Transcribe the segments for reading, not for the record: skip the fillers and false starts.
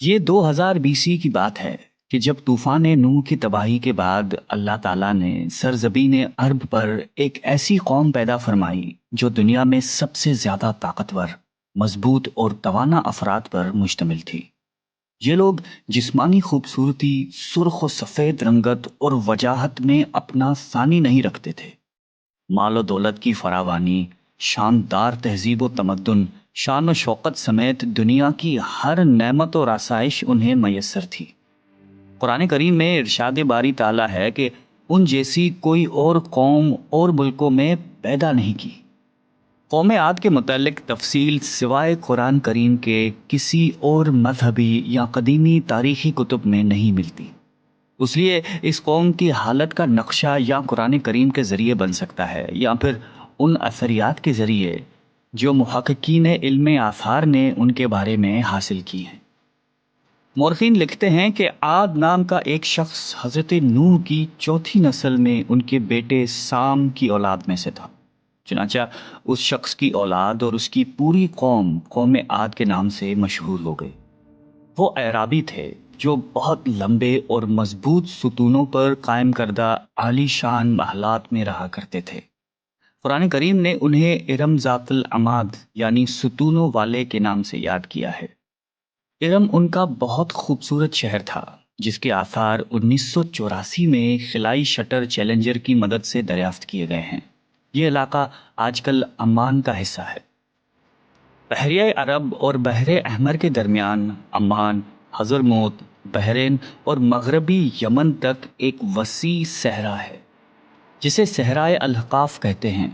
یہ 2000 BC کی بات ہے کہ جب طوفان نوح کی تباہی کے بعد اللہ تعالیٰ نے سرزمین عرب پر ایک ایسی قوم پیدا فرمائی جو دنیا میں سب سے زیادہ طاقتور، مضبوط اور توانا افراد پر مشتمل تھی۔ یہ لوگ جسمانی خوبصورتی، سرخ و سفید رنگت اور وجاہت میں اپنا ثانی نہیں رکھتے تھے۔ مال و دولت کی فراوانی، شاندار تہذیب و تمدن، شان و شوکت سمیت دنیا کی ہر نعمت اور آسائش انہیں میسر تھی۔ قرآن کریم میں ارشاد باری تعالیٰ ہے کہ ان جیسی کوئی اور قوم اور ملکوں میں پیدا نہیں کی۔ قوم عاد کے متعلق تفصیل سوائے قرآن کریم کے کسی اور مذہبی یا قدیمی تاریخی کتب میں نہیں ملتی۔ اس لیے اس قوم کی حالت کا نقشہ یا قرآن کریم کے ذریعے بن سکتا ہے یا پھر ان اثریات کے ذریعے جو محققین علم آثار نے ان کے بارے میں حاصل کی ہیں۔ مورخین لکھتے ہیں کہ عاد نام کا ایک شخص حضرت نوح کی چوتھی نسل میں ان کے بیٹے سام کی اولاد میں سے تھا۔ چنانچہ اس شخص کی اولاد اور اس کی پوری قوم عاد کے نام سے مشہور ہو گئی۔ وہ اعرابی تھے جو بہت لمبے اور مضبوط ستونوں پر قائم کردہ عالی شان محلات میں رہا کرتے تھے۔ قرآن کریم نے انہیں ارم ذات العماد یعنی ستونوں والے کے نام سے یاد کیا ہے۔ ارم ان کا بہت خوبصورت شہر تھا جس کے آثار 1984 میں خلائی شٹر چیلنجر کی مدد سے دریافت کیے گئے ہیں۔ یہ علاقہ آج کل عمان کا حصہ ہے۔ بحیرہ عرب اور بحر احمر کے درمیان عمان، حضرموت، بحرین اور مغربی یمن تک ایک وسیع صحرا ہے جسے صحرائے الاحقاف کہتے ہیں۔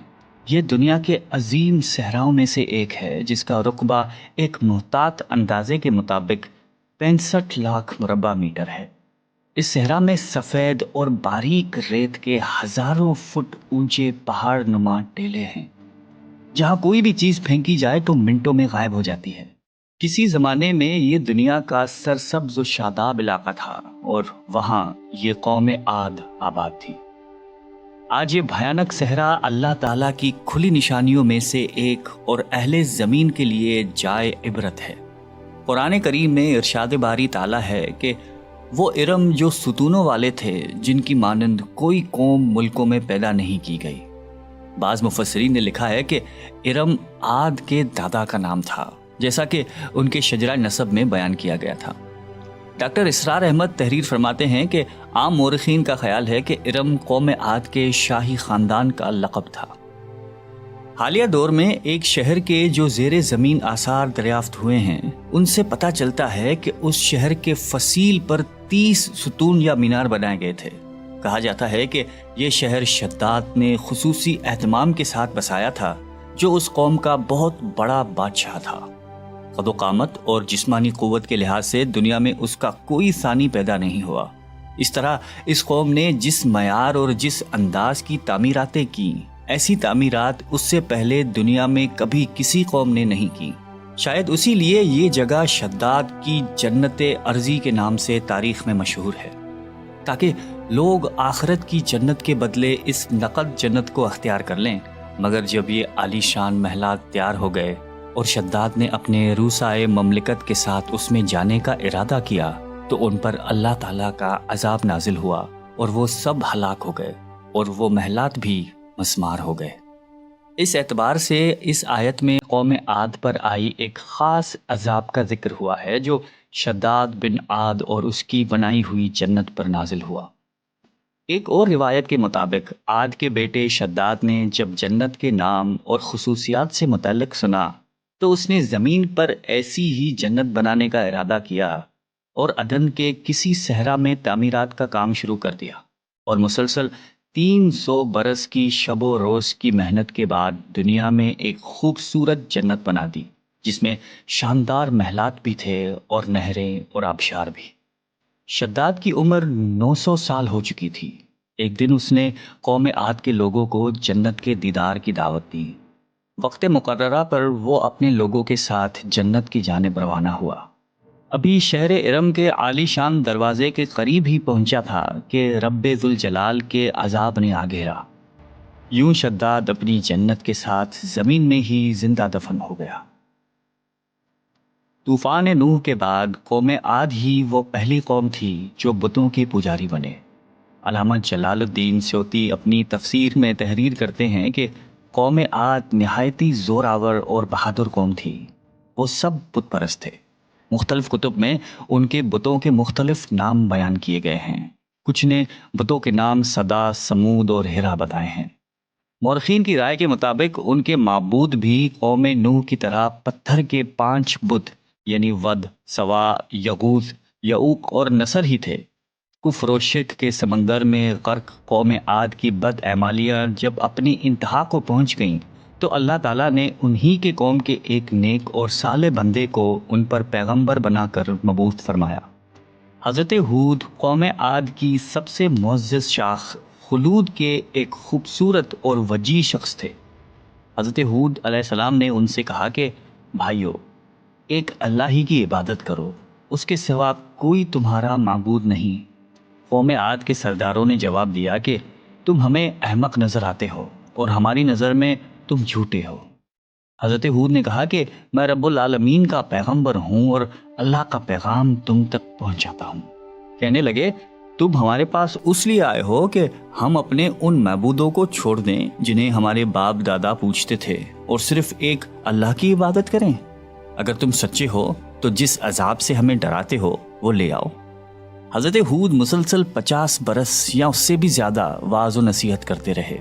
یہ دنیا کے عظیم صحراؤں میں سے ایک ہے جس کا رقبہ ایک محتاط اندازے کے مطابق 65 لاکھ مربع میٹر ہے۔ اس صحرا میں سفید اور باریک ریت کے ہزاروں فٹ اونچے پہاڑ نما ٹیلے ہیں جہاں کوئی بھی چیز پھینکی جائے تو منٹوں میں غائب ہو جاتی ہے۔ کسی زمانے میں یہ دنیا کا سرسبز و شاداب علاقہ تھا اور وہاں یہ قوم عاد آباد تھی۔ آج یہ بھیانک صحرا اللہ تعالیٰ کی کھلی نشانیوں میں سے ایک اور اہل زمین کے لیے جائے عبرت ہے۔ قرآن کریم میں ارشاد باری تعالیٰ ہے کہ وہ ارم جو ستونوں والے تھے جن کی مانند کوئی قوم ملکوں میں پیدا نہیں کی گئی۔ بعض مفسرین نے لکھا ہے کہ ارم عاد کے دادا کا نام تھا جیسا کہ ان کے شجرہ نسب میں بیان کیا گیا تھا۔ ڈاکٹر اسرار احمد تحریر فرماتے ہیں کہ عام مورخین کا خیال ہے کہ ارم قوم عاد کے شاہی خاندان کا لقب تھا۔ حالیہ دور میں ایک شہر کے جو زیر زمین آثار دریافت ہوئے ہیں ان سے پتہ چلتا ہے کہ اس شہر کے فصیل پر 30 ستون یا مینار بنائے گئے تھے۔ کہا جاتا ہے کہ یہ شہر شداد نے خصوصی اہتمام کے ساتھ بسایا تھا جو اس قوم کا بہت بڑا بادشاہ تھا۔ قد و قامت اور جسمانی قوت کے لحاظ سے دنیا میں اس کا کوئی ثانی پیدا نہیں ہوا۔ اس طرح اس قوم نے جس معیار اور جس انداز کی تعمیراتیں کی، ایسی تعمیرات اس سے پہلے دنیا میں کبھی کسی قوم نے نہیں کی۔ شاید اسی لیے یہ جگہ شداد کی جنت ارضی کے نام سے تاریخ میں مشہور ہے، تاکہ لوگ آخرت کی جنت کے بدلے اس نقد جنت کو اختیار کر لیں۔ مگر جب یہ عالی شان محلات تیار ہو گئے اور شداد نے اپنے روسائے مملکت کے ساتھ اس میں جانے کا ارادہ کیا تو ان پر اللہ تعالیٰ کا عذاب نازل ہوا اور وہ سب ہلاک ہو گئے اور وہ محلات بھی مسمار ہو گئے۔ اس اعتبار سے اس آیت میں قوم عاد پر آئی ایک خاص عذاب کا ذکر ہوا ہے جو شداد بن عاد اور اس کی بنائی ہوئی جنت پر نازل ہوا۔ ایک اور روایت کے مطابق عاد کے بیٹے شداد نے جب جنت کے نام اور خصوصیات سے متعلق سنا تو اس نے زمین پر ایسی ہی جنت بنانے کا ارادہ کیا اور عدن کے کسی صحرا میں تعمیرات کا کام شروع کر دیا، اور مسلسل 300 برس کی شب و روز کی محنت کے بعد دنیا میں ایک خوبصورت جنت بنا دی جس میں شاندار محلات بھی تھے اور نہریں اور آبشار بھی۔ شداد کی عمر 900 سال ہو چکی تھی۔ ایک دن اس نے قوم عاد کے لوگوں کو جنت کے دیدار کی دعوت دی۔ وقت مقررہ پر وہ اپنے لوگوں کے ساتھ جنت کی جانب روانہ ہوا۔ ابھی شہر ارم کے عالی شان دروازے کے قریب ہی پہنچا تھا کہ رب ذوالجلال کے عذاب نے آ گھیرا۔ یوں شداد اپنی جنت کے ساتھ زمین میں ہی زندہ دفن ہو گیا۔ طوفان نوح کے بعد قوم عاد ہی وہ پہلی قوم تھی جو بتوں کے پجاری بنے۔ علامہ جلال الدین سیوطی اپنی تفسیر میں تحریر کرتے ہیں کہ قوم عاد نہایتی زور آور اور بہادر قوم تھی۔ وہ سب بت پرست تھے۔ مختلف کتب میں ان کے بتوں کے مختلف نام بیان کیے گئے ہیں۔ کچھ نے بتوں کے نام صدا، سمود اور ہرا بتائے ہیں۔ مورخین کی رائے کے مطابق ان کے معبود بھی قوم نوح کی طرح پتھر کے 5 بت یعنی ود، سوا، یغوث، یعوق اور نصر ہی تھے۔ کفر و شرک کے سمندر میں غرق قوم عاد کی بد اعمالیاں جب اپنی انتہا کو پہنچ گئیں تو اللہ تعالیٰ نے انہی کے قوم کے ایک نیک اور صالح بندے کو ان پر پیغمبر بنا کر مبعوث فرمایا۔ حضرت ہود قوم عاد کی سب سے معزز شاخ خلود کے ایک خوبصورت اور وجیح شخص تھے۔ حضرت ہود علیہ السلام نے ان سے کہا کہ بھائیو، ایک اللہ ہی کی عبادت کرو، اس کے سوا کوئی تمہارا معبود نہیں۔ قوم عاد کے سرداروں نے جواب دیا کہ تم ہمیں احمق نظر آتے ہو اور ہماری نظر میں تم جھوٹے ہو۔ حضرت ہود نے کہا کہ میں رب العالمین کا پیغمبر ہوں اور اللہ کا پیغام تم تک پہنچاتا ہوں۔ کہنے لگے تم ہمارے پاس اس لیے آئے ہو کہ ہم اپنے ان معبودوں کو چھوڑ دیں جنہیں ہمارے باپ دادا پوجتے تھے اور صرف ایک اللہ کی عبادت کریں؟ اگر تم سچے ہو تو جس عذاب سے ہمیں ڈراتے ہو وہ لے آؤ۔ حضرت ہود مسلسل 50 برس یا اس سے بھی زیادہ واعظ و نصیحت کرتے رہے۔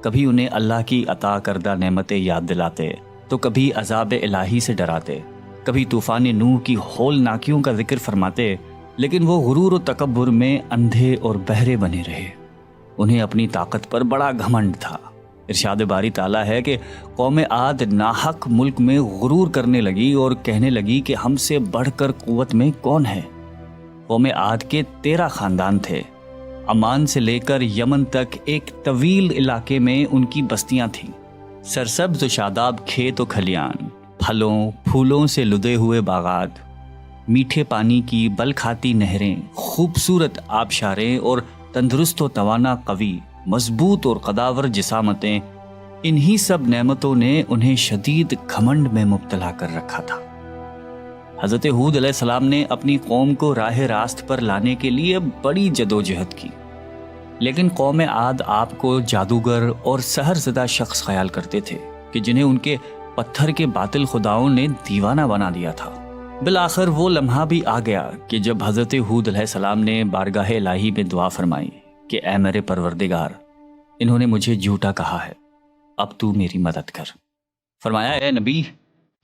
کبھی انہیں اللہ کی عطا کردہ نعمتیں یاد دلاتے تو کبھی عذاب الہی سے ڈراتے، کبھی طوفان نوح کی ہولناکیوں کا ذکر فرماتے، لیکن وہ غرور و تکبر میں اندھے اور بہرے بنے رہے۔ انہیں اپنی طاقت پر بڑا گھمنڈ تھا۔ ارشاد باری تعالیٰ ہے کہ قوم عاد ناحق ملک میں غرور کرنے لگی اور کہنے لگی کہ ہم سے بڑھ کر قوت میں کون ہے۔ قوم عاد کے 13 خاندان تھے۔ عمان سے لے کر یمن تک ایک طویل علاقے میں ان کی بستیاں تھیں۔ سرسبز و شاداب کھیت و کھلیان، پھلوں پھولوں سے لدے ہوئے باغات، میٹھے پانی کی بل کھاتی نہریں، خوبصورت آبشاریں اور تندرست و توانا قوی، مضبوط اور قداور جسامتیں، انہی سب نعمتوں نے انہیں شدید گھمنڈ میں مبتلا کر رکھا تھا۔ حضرت ہود علیہ السلام نے اپنی قوم کو راہ راست پر لانے کے لیے بڑی جدوجہد کی، لیکن قوم عاد آپ کو جادوگر اور سحر زدہ شخص خیال کرتے تھے کہ جنہیں ان کے پتھر کے باطل خداؤں نے دیوانہ بنا دیا تھا۔ بالآخر وہ لمحہ بھی آ گیا کہ جب حضرت ہود علیہ السلام نے بارگاہ الہی میں دعا فرمائی کہ اے میرے پروردگار، انہوں نے مجھے جھوٹا کہا ہے، اب تو میری مدد کر۔ فرمایا اے نبی،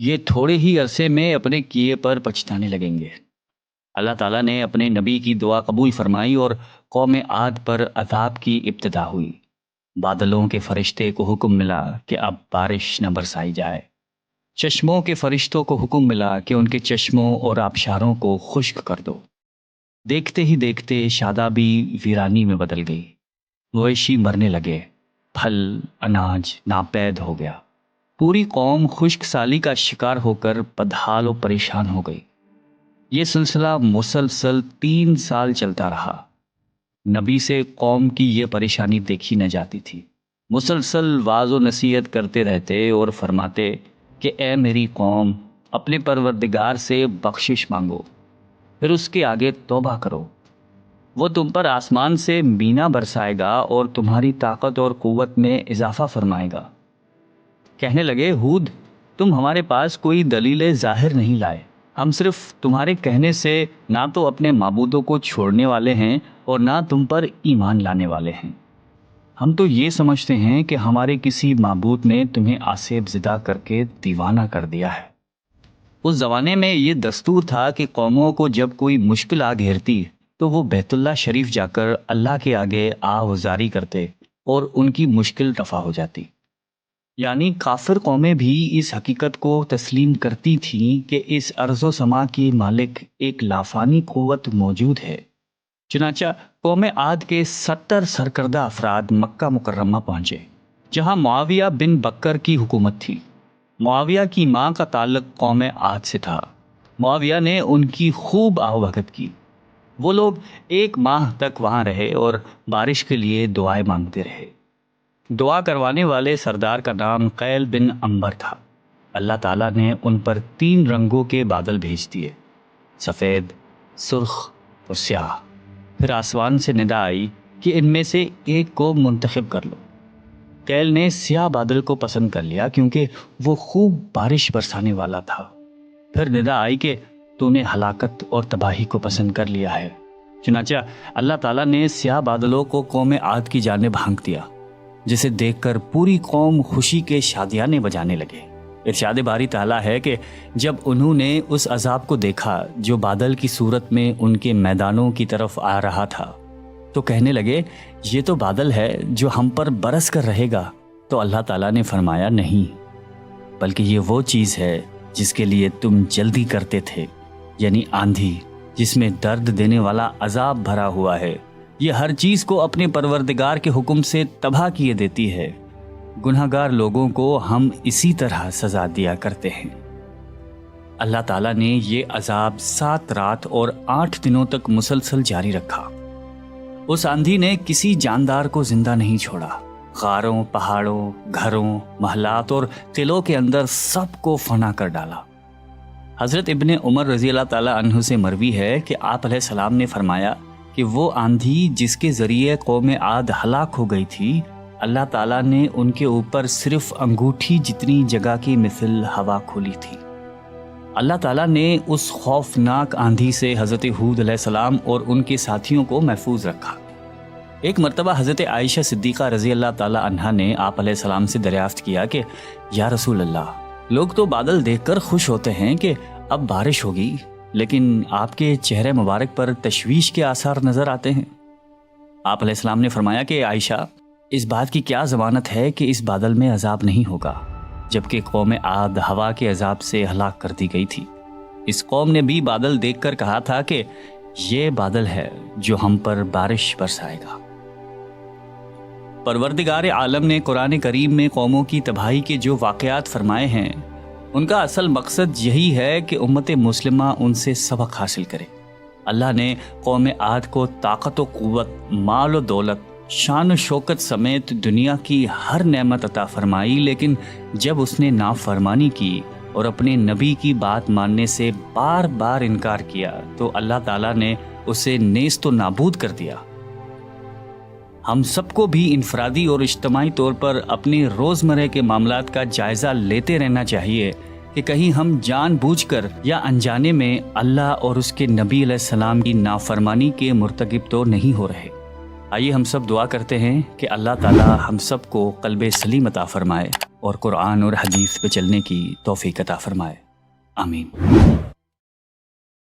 یہ تھوڑے ہی عرصے میں اپنے کیے پر پچھتانے لگیں گے۔ اللہ تعالیٰ نے اپنے نبی کی دعا قبول فرمائی اور قوم عاد پر عذاب کی ابتدا ہوئی۔ بادلوں کے فرشتے کو حکم ملا کہ اب بارش نہ برسائی جائے۔ چشموں کے فرشتوں کو حکم ملا کہ ان کے چشموں اور آبشاروں کو خشک کر دو۔ دیکھتے ہی دیکھتے شادابی ویرانی میں بدل گئی۔ مویشی مرنے لگے، پھل اناج ناپید ہو گیا۔ پوری قوم خشک سالی کا شکار ہو کر بدحال و پریشان ہو گئی۔ یہ سلسلہ مسلسل 3 سال چلتا رہا۔ نبی سے قوم کی یہ پریشانی دیکھی نہ جاتی تھی۔ مسلسل واعظ و نصیحت کرتے رہتے اور فرماتے کہ اے میری قوم، اپنے پروردگار سے بخشش مانگو، پھر اس کے آگے توبہ کرو، وہ تم پر آسمان سے مینا برسائے گا اور تمہاری طاقت اور قوت میں اضافہ فرمائے گا۔ کہنے لگے ہود، تم ہمارے پاس کوئی دلیل ظاہر نہیں لائے، ہم صرف تمہارے کہنے سے نہ تو اپنے معبودوں کو چھوڑنے والے ہیں اور نہ تم پر ایمان لانے والے ہیں۔ ہم تو یہ سمجھتے ہیں کہ ہمارے کسی معبود نے تمہیں آسیب زدہ کر کے دیوانہ کر دیا ہے۔ اس زمانے میں یہ دستور تھا کہ قوموں کو جب کوئی مشکل آ گھیرتی تو وہ بیت اللہ شریف جا کر اللہ کے آگے آہوازاری کرتے اور ان کی مشکل رفع ہو جاتی۔ یعنی کافر قومیں بھی اس حقیقت کو تسلیم کرتی تھیں کہ اس ارض و سما کی مالک ایک لافانی قوت موجود ہے۔ چنانچہ قوم عاد کے 70 سرکردہ افراد مکہ مکرمہ پہنچے، جہاں معاویہ بن بکر کی حکومت تھی۔ معاویہ کی ماں کا تعلق قوم عاد سے تھا۔ معاویہ نے ان کی خوب آؤبھگت کی۔ وہ لوگ 1 ماہ تک وہاں رہے اور بارش کے لیے دعائیں مانگتے رہے۔ دعا کروانے والے سردار کا نام قیل بن عنبر تھا۔ اللہ تعالیٰ نے ان پر 3 رنگوں کے بادل بھیج دیے، سفید، سرخ اور سیاہ۔ پھر آسمان سے ندا آئی کہ ان میں سے ایک کو منتخب کر لو۔ قیل نے سیاہ بادل کو پسند کر لیا کیونکہ وہ خوب بارش برسانے والا تھا۔ پھر ندا آئی کہ تو نے ہلاکت اور تباہی کو پسند کر لیا ہے۔ چنانچہ اللہ تعالیٰ نے سیاہ بادلوں کو قوم عاد کی جانب ہانک دیا، جسے دیکھ کر پوری قوم خوشی کے شادیانے بجانے لگے۔ ارشاد باری تعالیٰ ہے کہ جب انہوں نے اس عذاب کو دیکھا جو بادل کی صورت میں ان کے میدانوں کی طرف آ رہا تھا، تو کہنے لگے یہ تو بادل ہے جو ہم پر برس کر رہے گا۔ تو اللہ تعالیٰ نے فرمایا نہیں، بلکہ یہ وہ چیز ہے جس کے لیے تم جلدی کرتے تھے، یعنی آندھی جس میں درد دینے والا عذاب بھرا ہوا ہے۔ یہ ہر چیز کو اپنے پروردگار کے حکم سے تباہ کیے دیتی ہے۔ گناہگار لوگوں کو ہم اسی طرح سزا دیا کرتے ہیں۔ اللہ تعالیٰ نے یہ عذاب 7 رات اور 8 دنوں تک مسلسل جاری رکھا۔ اس آندھی نے کسی جاندار کو زندہ نہیں چھوڑا۔ غاروں، پہاڑوں، گھروں، محلات اور قلعوں کے اندر سب کو فنا کر ڈالا۔ حضرت ابن عمر رضی اللہ تعالیٰ عنہ سے مروی ہے کہ آپ علیہ السلام نے فرمایا کہ وہ آندھی جس کے ذریعے قوم عاد ہلاک ہو گئی تھی، اللہ تعالیٰ نے ان کے اوپر صرف انگوٹھی جتنی جگہ کی مثل ہوا کھولی تھی۔ اللہ تعالیٰ نے اس خوفناک آندھی سے حضرت ہود علیہ السلام اور ان کے ساتھیوں کو محفوظ رکھا۔ ایک مرتبہ حضرت عائشہ صدیقہ رضی اللہ تعالیٰ عنہا نے آپ علیہ السلام سے دریافت کیا کہ یا رسول اللہ، لوگ تو بادل دیکھ کر خوش ہوتے ہیں کہ اب بارش ہوگی، لیکن آپ کے چہرے مبارک پر تشویش کے آثار نظر آتے ہیں۔ آپ علیہ السلام نے فرمایا کہ عائشہ، اس بات کی کیا ضمانت ہے کہ اس بادل میں عذاب نہیں ہوگا، جبکہ قوم عاد ہوا کے عذاب سے ہلاک کر دی گئی تھی۔ اس قوم نے بھی بادل دیکھ کر کہا تھا کہ یہ بادل ہے جو ہم پر بارش برسائے گا۔ پروردگار عالم نے قرآن کریم میں قوموں کی تباہی کے جو واقعات فرمائے ہیں، ان کا اصل مقصد یہی ہے کہ امت مسلمہ ان سے سبق حاصل کرے۔ اللہ نے قوم عاد کو طاقت و قوت، مال و دولت، شان و شوکت سمیت دنیا کی ہر نعمت عطا فرمائی، لیکن جب اس نے نافرمانی کی اور اپنے نبی کی بات ماننے سے بار بار انکار کیا تو اللہ تعالیٰ نے اسے نیست و نابود کر دیا۔ ہم سب کو بھی انفرادی اور اجتماعی طور پر اپنے روزمرہ کے معاملات کا جائزہ لیتے رہنا چاہیے کہ کہیں ہم جان بوجھ کر یا انجانے میں اللہ اور اس کے نبی علیہ السلام کی نافرمانی کے مرتکب تو نہیں ہو رہے۔ آئیے ہم سب دعا کرتے ہیں کہ اللہ تعالیٰ ہم سب کو قلب سلیم عطا فرمائے اور قرآن اور حدیث پہ چلنے کی توفیق عطا فرمائے۔ آمین۔